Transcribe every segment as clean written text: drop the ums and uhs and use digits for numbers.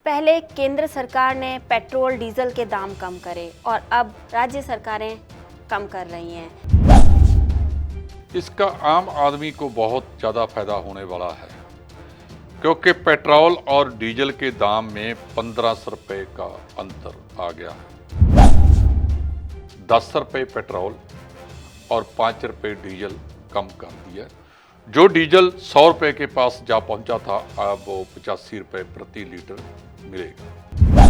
पहले केंद्र सरकार ने पेट्रोल डीजल के दाम कम करे और अब राज्य सरकारें कम कर रही हैं। इसका आम आदमी को बहुत ज़्यादा फायदा होने वाला है, क्योंकि पेट्रोल और डीजल के दाम में 1500 रुपये का अंतर आ गया है। 10 रुपये पेट्रोल और 5 रुपये डीजल कम कर दिया। जो डीजल 100 रुपये के पास जा पहुंचा था, अब वो 85 रुपये प्रति लीटर मिलेगा।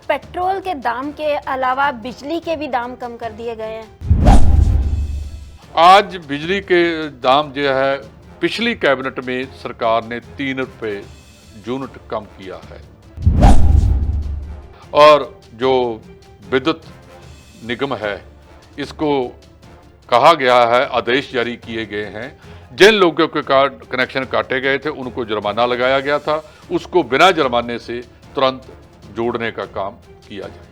पेट्रोल के दाम के अलावा बिजली के भी दाम कम कर दिए गए हैं। आज बिजली के दाम जो है, पिछली कैबिनेट में सरकार ने 3 रुपये यूनिट कम किया है। और जो विद्युत निगम है, इसको कहा गया है, आदेश जारी किए गए हैं, जिन लोगों के कनेक्शन काटे गए थे उनको जुर्माना लगाया गया था, उसको बिना जुर्माने से तुरंत जोड़ने का काम किया जाए।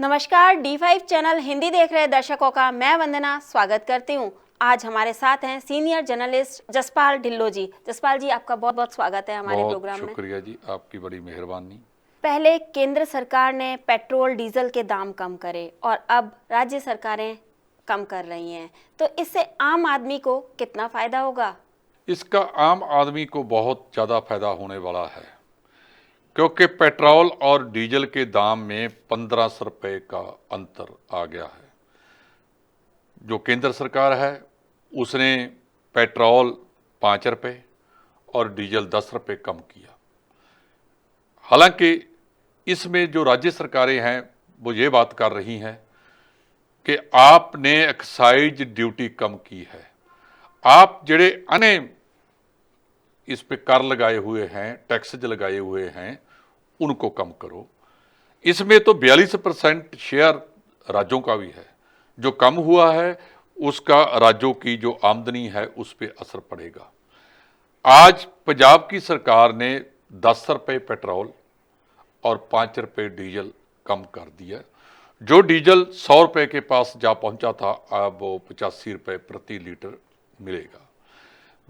नमस्कार, D5 चैनल हिंदी देख रहे दर्शकों का मैं वंदना स्वागत करती हूं। आज हमारे साथ हैं सीनियर जर्नलिस्ट जसपाल ढिल्लों जी। जसपाल जी, आपका बहुत बहुत स्वागत है हमारे प्रोग्राम में। शुक्रिया जी, आपकी बड़ी मेहरबानी। पहले केंद्र सरकार ने पेट्रोल डीजल के दाम कम करे और अब राज्य सरकारें कम कर रही हैं, तो इससे आम आदमी को कितना फायदा होगा? इसका आम आदमी को बहुत ज़्यादा फायदा होने वाला है, क्योंकि पेट्रोल और डीजल के दाम में 1500 रुपये का अंतर आ गया है। जो केंद्र सरकार है उसने पेट्रोल 5 रुपये और डीजल 10 रुपये कम किया। हालांकि इसमें जो राज्य सरकारें हैं वो ये बात कर रही हैं कि आपने एक्साइज ड्यूटी कम की है, आप जड़े अन्य इस पे कर लगाए हुए हैं, टैक्सेज लगाए हुए हैं, उनको कम करो। इसमें तो 42% शेयर राज्यों का भी है। जो कम हुआ है उसका राज्यों की जो आमदनी है उस पर असर पड़ेगा। आज पंजाब की सरकार ने 10 रुपये पेट्रोल और 5 रुपये डीजल कम कर दिया। जो डीजल 100 रुपये के पास जा पहुंचा था, अब वो 85 रुपये प्रति लीटर मिलेगा।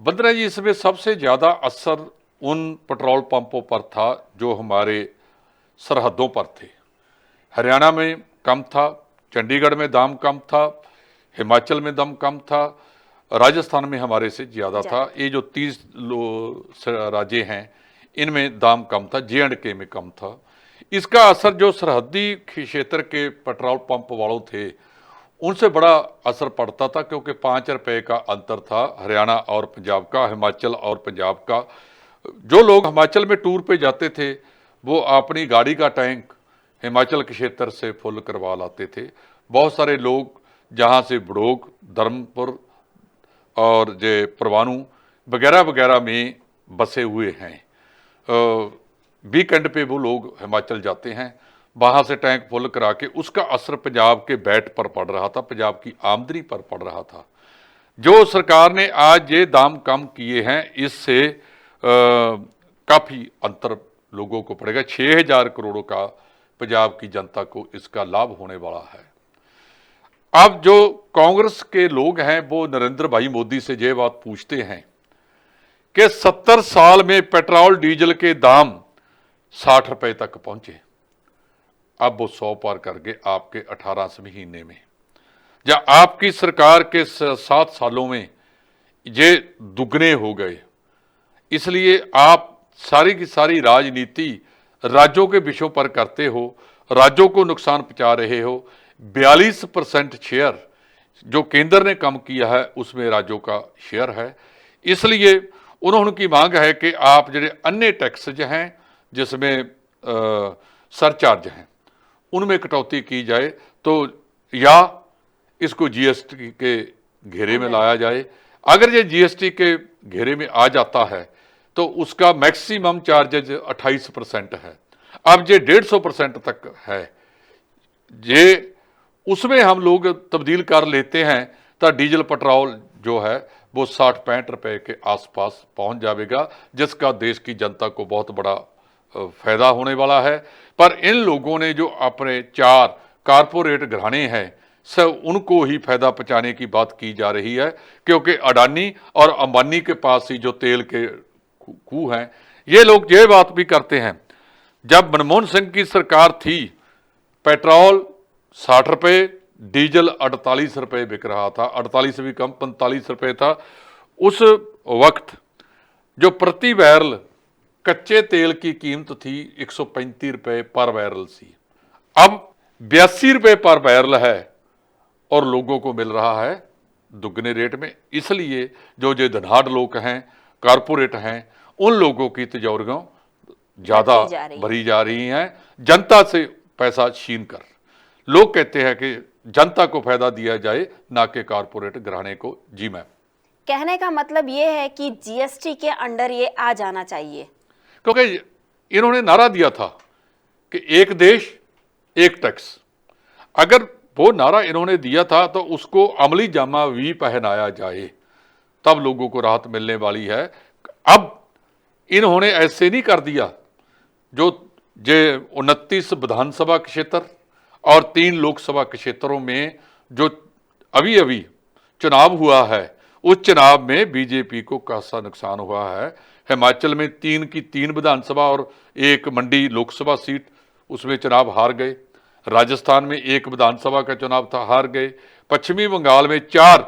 वंदना जी, इसमें सबसे ज़्यादा असर उन पेट्रोल पंपों पर था जो हमारे सरहदों पर थे। हरियाणा में कम था, चंडीगढ़ में दाम कम था, हिमाचल में दाम कम था, राजस्थान में हमारे से ज़्यादा था। ये जो 30 राज्य हैं इनमें दाम कम था, J&K में कम था। इसका असर जो सरहदी क्षेत्र के पेट्रोल पंप वालों थे उनसे बड़ा असर पड़ता था, क्योंकि 5 रुपये का अंतर था हरियाणा और पंजाब का, हिमाचल और पंजाब का। जो लोग हिमाचल में टूर पे जाते थे वो अपनी गाड़ी का टैंक हिमाचल के क्षेत्र से फुल करवा लाते थे। बहुत सारे लोग जहाँ से बड़ोग, धर्मपुर और जे परवाणु वगैरह वगैरह में बसे हुए हैं, वीकेंड पे वो लोग हिमाचल जाते हैं, वहाँ से टैंक फुल करा के। उसका असर पंजाब के बैट पर पड़ रहा था, पंजाब की आमदनी पर पड़ रहा था। जो सरकार ने आज ये दाम कम किए हैं, इससे काफ़ी अंतर लोगों को पड़ेगा। 6000 करोड़ का पंजाब की जनता को इसका लाभ होने वाला है। अब जो कांग्रेस के लोग हैं वो नरेंद्र भाई मोदी से ये बात पूछते हैं कि 70 साल में पेट्रोल डीजल के दाम 60 रुपये तक पहुंचे, अब वो 100 पार कर गए आपके 18 महीने में। या आपकी सरकार के 7 सालों में ये दुगने हो गए। इसलिए आप सारी की सारी राजनीति राज्यों के विषयों पर करते हो, राज्यों को नुकसान पहुंचा रहे हो। 42% शेयर जो केंद्र ने कम किया है उसमें राज्यों का शेयर है। इसलिए उनकी मांग है कि आप जो अन्य टैक्सेज हैं, जिसमें सरचार्ज हैं, उनमें कटौती की जाए, तो या इसको जीएसटी के घेरे में लाया जाए। अगर ये जीएसटी के घेरे में आ जाता है तो उसका मैक्सिमम चार्जेज 28% है। अब ये 150% तक है। ये उसमें हम लोग तब्दील कर लेते हैं तो डीजल पेट्रोल जो है वो 60-65 रुपये के आसपास पहुंच जाएगा, जिसका देश की जनता को बहुत बड़ा फायदा होने वाला है। पर इन लोगों ने जो अपने 4 कारपोरेट घराने हैं से उनको ही फायदा पहुंचाने की बात की जा रही है, क्योंकि अडानी और अंबानी के पास ही जो तेल के कुएं हैं, ये लोग ये बात भी करते हैं। जब मनमोहन सिंह की सरकार थी, पेट्रोल 60 रुपये, डीजल 48 रुपये बिक रहा था, 48 भी कम, 45 रुपये था। उस वक्त जो प्रति बैरल कच्चे तेल की कीमत थी 135 रुपये पर बैरल सी, अब 82 रुपये पर बैरल है और लोगों को मिल रहा है दुगने रेट में। इसलिए जो धनहार लोग हैं, कारपोरेट हैं, उन लोगों की तिजोरियों ज़्यादा भरी जा रही हैं जनता से पैसा छीन कर। लोग कहते हैं कि जनता को फायदा दिया जाए, ना कि कारपोरेट घराने को। जी मैम, कहने का मतलब ये है कि जीएसटी के अंडर ये आ जाना चाहिए, क्योंकि इन्होंने नारा दिया था कि एक देश एक टैक्स। अगर वो नारा इन्होंने दिया था तो उसको अमली जामा भी पहनाया जाए, तब लोगों को राहत मिलने वाली है। अब इन्होंने ऐसे नहीं कर दिया। जो 29 विधानसभा क्षेत्र और 3 लोकसभा क्षेत्रों में जो अभी अभी चुनाव हुआ है, उस चुनाव में बीजेपी को खासा नुकसान हुआ है। हिमाचल में 3 की 3 विधानसभा और 1 मंडी लोकसभा सीट, उसमें चुनाव हार गए। राजस्थान में 1 विधानसभा का चुनाव था, हार गए। पश्चिमी बंगाल में 4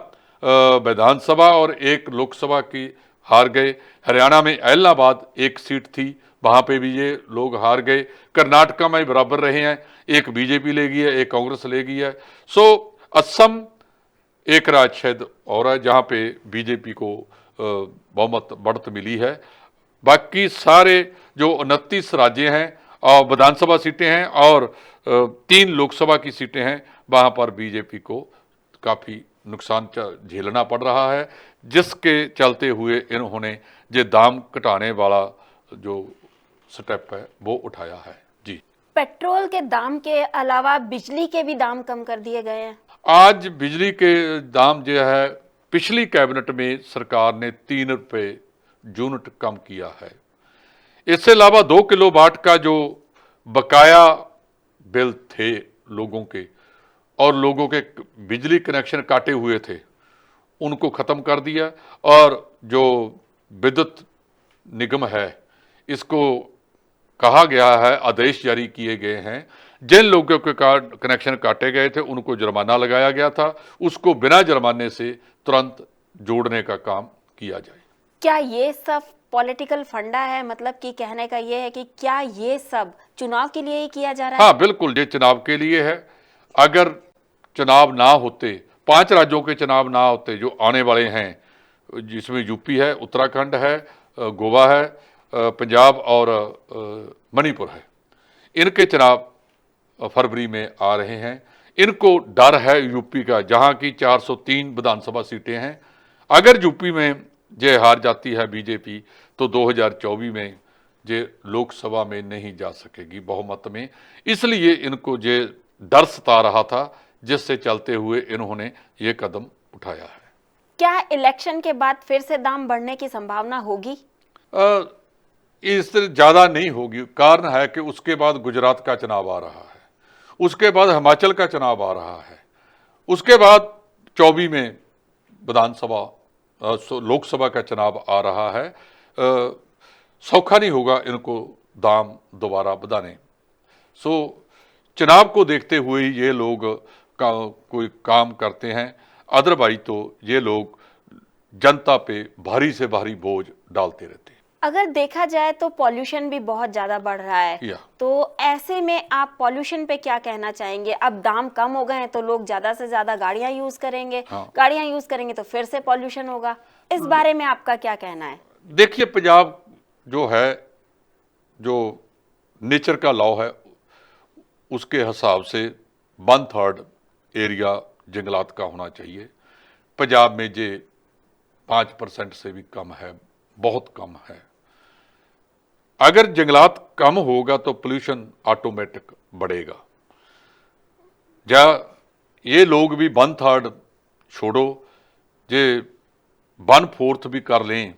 विधानसभा और 1 लोकसभा की हार गए। हरियाणा में इलाहाबाद 1 सीट थी, वहां पे भी ये लोग हार गए। कर्नाटका में बराबर रहे हैं, 1 बीजेपी ले गई है, 1 कांग्रेस ले गई है। सो असम एक राज्य शायद और है जहां पे बीजेपी को बहुमत बढ़त मिली है। बाकी सारे जो 29 राज्य हैं और विधानसभा सीटें हैं और 3 लोकसभा की सीटें हैं, वहां पर बीजेपी को काफी नुकसान झेलना पड़ रहा है, जिसके चलते हुए इन्होंने ये दाम घटाने वाला जो स्टेप है वो उठाया है। जी, पेट्रोल के दाम के अलावा बिजली के भी दाम कम कर दिए गए हैं। आज बिजली के दाम जो है, पिछली कैबिनेट में सरकार ने 3 रुपये यूनिट कम किया है। इसके अलावा 2 किलोवाट का जो बकाया बिल थे लोगों के और लोगों के बिजली कनेक्शन काटे हुए थे, उनको ख़त्म कर दिया। और जो विद्युत निगम है, इसको कहा गया है, आदेश जारी किए गए हैं, जिन लोगों के कनेक्शन काटे गए थे उनको जुर्माना लगाया गया था, उसको बिना जुर्माने से तुरंत जोड़ने का काम किया जाए। क्या ये सब पॉलिटिकल फंडा है? मतलब कि कहने का ये है कि क्या ये सब चुनाव के लिए ही किया जा रहा है? हाँ बिल्कुल, ये चुनाव के लिए है। अगर चुनाव ना होते, 5 राज्यों के चुनाव ना होते जो आने वाले हैं, जिसमें यूपी है, उत्तराखंड है, गोवा है, पंजाब और मणिपुर है, इनके चुनाव फरवरी में आ रहे हैं। इनको डर है यूपी का, जहां की 403 विधानसभा सीटें हैं। अगर यूपी में जे हार जाती है बीजेपी, तो 2024 में जे लोकसभा में नहीं जा सकेगी बहुमत में। इसलिए इनको जे डर सता रहा था, जिससे चलते हुए इन्होंने ये कदम उठाया है। क्या इलेक्शन के बाद फिर से दाम बढ़ने की संभावना होगी? इससे ज़्यादा नहीं होगी। कारण है कि उसके बाद गुजरात का चुनाव आ रहा है, उसके बाद हिमाचल का चुनाव आ रहा है, उसके बाद 24 में विधानसभा लोकसभा का चुनाव आ रहा है। सौखा नहीं होगा इनको दाम दोबारा बढ़ाने। सो चुनाव को देखते हुए ये लोग कोई काम करते हैं, अदरवाइज तो ये लोग जनता पे भारी से भारी बोझ डालते रहते हैं। अगर देखा जाए तो पॉल्यूशन भी बहुत ज्यादा बढ़ रहा है, तो ऐसे में आप पॉल्यूशन पे क्या कहना चाहेंगे? अब दाम कम हो गए हैं तो लोग ज्यादा से ज्यादा गाड़ियां यूज करेंगे। हाँ। गाड़ियां यूज करेंगे तो फिर से पॉल्यूशन होगा। इस बारे में आपका क्या कहना है? देखिए, पंजाब जो है, जो नेचर का लॉ है, उसके हिसाब से 1/3 एरिया जंगलात का होना चाहिए। पंजाब में जे 5% से भी कम है, बहुत कम है। अगर जंगलात कम होगा तो पोल्यूशन ऑटोमेटिक बढ़ेगा। या ये लोग भी 1/3 छोड़ो, जे 1/4 भी कर लें,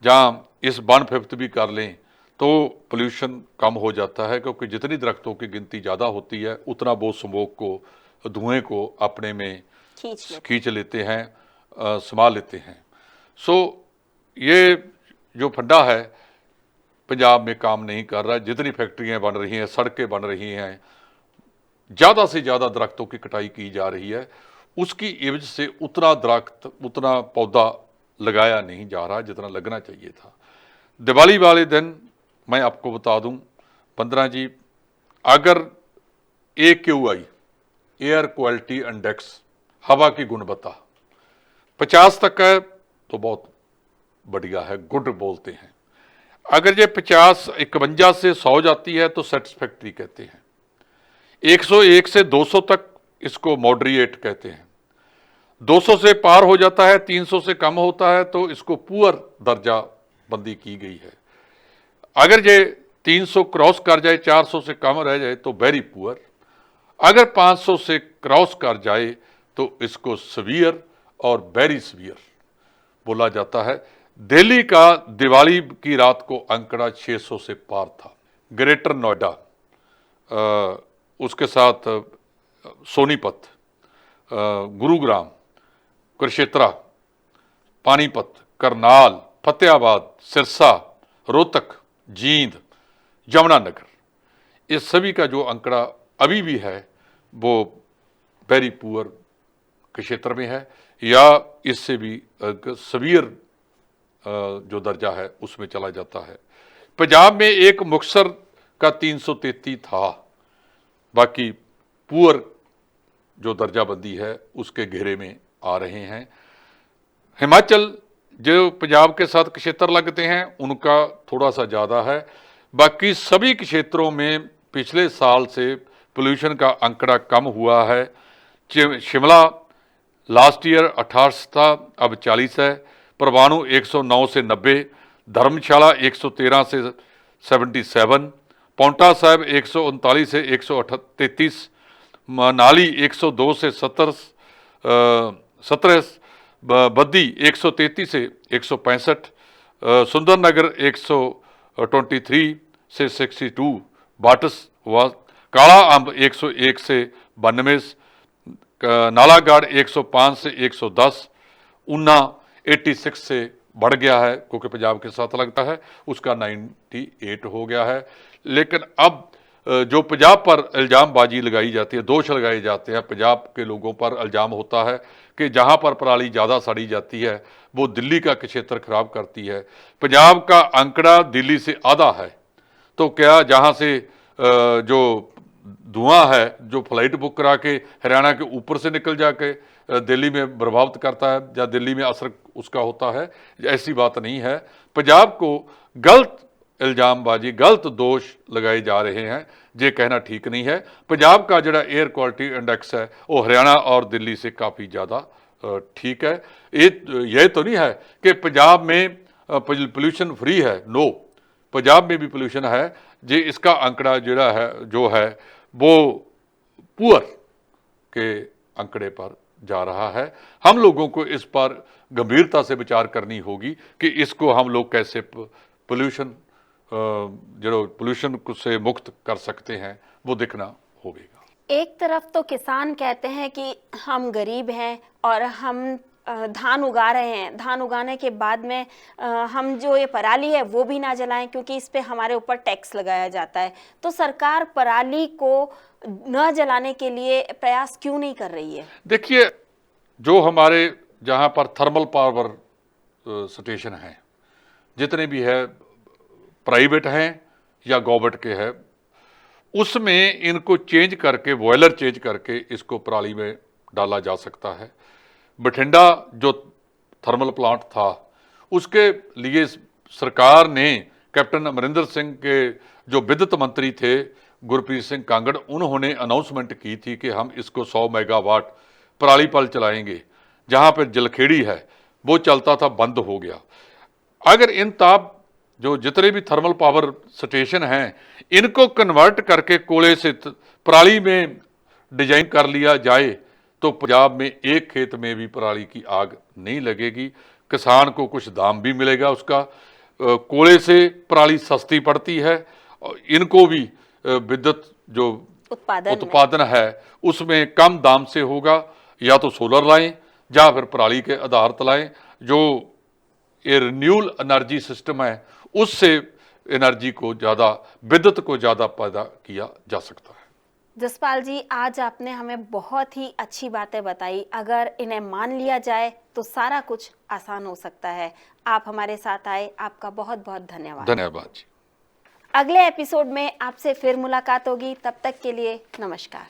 जहाँ इस 1/5 भी कर लें, तो पोल्यूशन कम हो जाता है। क्योंकि जितनी दरख्तों की गिनती ज़्यादा होती है, उतना वो स्मोक को धुएं को अपने में खींच लेते हैं, संभाल लेते हैं। सो ये जो फंडा है पंजाब में काम नहीं कर रहा। जितनी फैक्ट्रियां बन रही हैं, सड़कें बन रही हैं, ज़्यादा से ज़्यादा दरख्तों की कटाई की जा रही है, उसकी एवज से उतना दरख्त, उतना पौधा लगाया नहीं जा रहा जितना लगना चाहिए था। दिवाली वाले दिन मैं आपको बता दूं 15 जी, अगर AQI एयर क्वालिटी इंडेक्स, हवा की गुणवत्ता 50 तक है तो बहुत बढ़िया है, गुड बोलते हैं। अगर ये 51 से 100 जाती है तो सेटिस्फैक्ट्री कहते हैं। 101 से 200 तक इसको मॉडरेट कहते हैं। 200 से पार हो जाता है, 300 से कम होता है तो इसको पुअर दर्जा बंदी की गई है। अगर ये 300 क्रॉस कर जाए, 400 से कम रह जाए तो वेरी पुअर। अगर 500 से क्रॉस कर जाए तो इसको सवियर और वेरी सवियर बोला जाता है। दिल्ली का दिवाली की रात को आंकड़ा 600 से पार था। ग्रेटर नोएडा, उसके साथ सोनीपत, गुरुग्राम, कुरुक्षेत्र, पानीपत, करनाल, फतेहाबाद, सिरसा, रोहतक, जींद, यमुनानगर, इस सभी का जो आंकड़ा अभी भी है वो वेरी पुअर के क्षेत्र में है या इससे भी सवियर जो दर्जा है उसमें चला जाता है। पंजाब में एक मुक्तसर का 333 था, बाकी पुअर जो दर्जाबंदी है उसके घेरे में आ रहे हैं। हिमाचल जो पंजाब के साथ क्षेत्र लगते हैं उनका थोड़ा सा ज़्यादा है। बाकी सभी क्षेत्रों में पिछले साल से पोल्यूशन का आंकड़ा कम हुआ है। शिमला लास्ट ईयर 28 था, अब 40 है। परवाणु 109 से 90, धर्मशाला 113 से 77, पाउंटा साहिब 139 से 133, मनाली 102 से 17, बद्दी 133 से 165, सुंदरनगर 123 से 62, बाटस व काला अंब 101 से 92, नालागढ़ 105 से 110, ऊना 86 से बढ़ गया है क्योंकि पंजाब के साथ लगता है, उसका 98 हो गया है। लेकिन अब जो पंजाब पर इल्ज़ामबाजी लगाई जाती है, दोष लगाए जाते हैं, पंजाब के लोगों पर इल्ज़ाम होता है कि जहां पर पराली ज़्यादा सड़ी जाती है वो दिल्ली का क्षेत्र खराब करती है। पंजाब का आंकड़ा दिल्ली से आधा है, तो क्या जहां से जो धुआं है जो फ्लाइट बुक करा के हरियाणा के ऊपर से निकल जाके दिल्ली में प्रभावित करता है या दिल्ली में असर उसका होता है, ऐसी बात नहीं है। पंजाब को गलत इल्ज़ामबाजी, गलत दोष लगाए जा रहे हैं, ये कहना ठीक नहीं है। पंजाब का जो एयर क्वालिटी इंडेक्स है वो हरियाणा और दिल्ली से काफ़ी ज़्यादा ठीक है। ये तो नहीं है कि पंजाब में पोल्यूशन फ्री है, नो, पंजाब में भी पोल्यूशन है। जे इसका आंकड़ा जो है वो पुअर के आंकड़े पर जा रहा है। हम लोगों को इस पर गंभीरता से विचार करनी होगी कि इसको हम लोग कैसे पोल्यूशन से मुक्त कर सकते हैं, वो देखना होगा। एक तरफ तो किसान कहते हैं कि हम गरीब हैं और हम धान उगा रहे हैं, धान उगाने के बाद में हम जो ये पराली है वो भी ना जलाएं क्योंकि इस पे हमारे ऊपर टैक्स लगाया जाता है। तो सरकार पराली को न जलाने के लिए प्रयास क्यों नहीं कर रही है? देखिए, जो हमारे जहां पर थर्मल पावर स्टेशन हैं, जितने भी है प्राइवेट हैं या गवर्नमेंट के हैं, उसमें इनको चेंज करके, बॉयलर चेंज करके इसको पराली में डाला जा सकता है। बठिंडा जो थर्मल प्लांट था उसके लिए सरकार ने कैप्टन अमरिंदर सिंह के जो विद्युत मंत्री थे गुरप्रीत सिंह कांगड़, उन्होंने अनाउंसमेंट की थी कि हम इसको 100 मेगावाट पराली पर चलाएंगे। जहाँ पर जलखेड़ी है वो चलता था, बंद हो गया। अगर इन ताप जो जितने भी थर्मल पावर स्टेशन हैं इनको कन्वर्ट करके कोयले से पराली में डिजाइन कर लिया जाए तो पंजाब में एक खेत में भी पराली की आग नहीं लगेगी, किसान को कुछ दाम भी मिलेगा उसका। कोयले से पराली सस्ती पड़ती है, इनको भी विद्युत जो उत्पादन है उसमें कम दाम से होगा, या तो सोलर लाएं या फिर पराली के आधारित लाएं। जो ये रिन्यूएबल एनर्जी सिस्टम है उससे एनर्जी को ज़्यादा, विद्युत को ज़्यादा पैदा किया जा सकता है। जसपाल जी, आज आपने हमें बहुत ही अच्छी बातें बताई। अगर इन्हें मान लिया जाए तो सारा कुछ आसान हो सकता है। आप हमारे साथ आए, आपका बहुत बहुत धन्यवाद। धन्यवाद जी। अगले एपिसोड में आपसे फिर मुलाकात होगी, तब तक के लिए नमस्कार।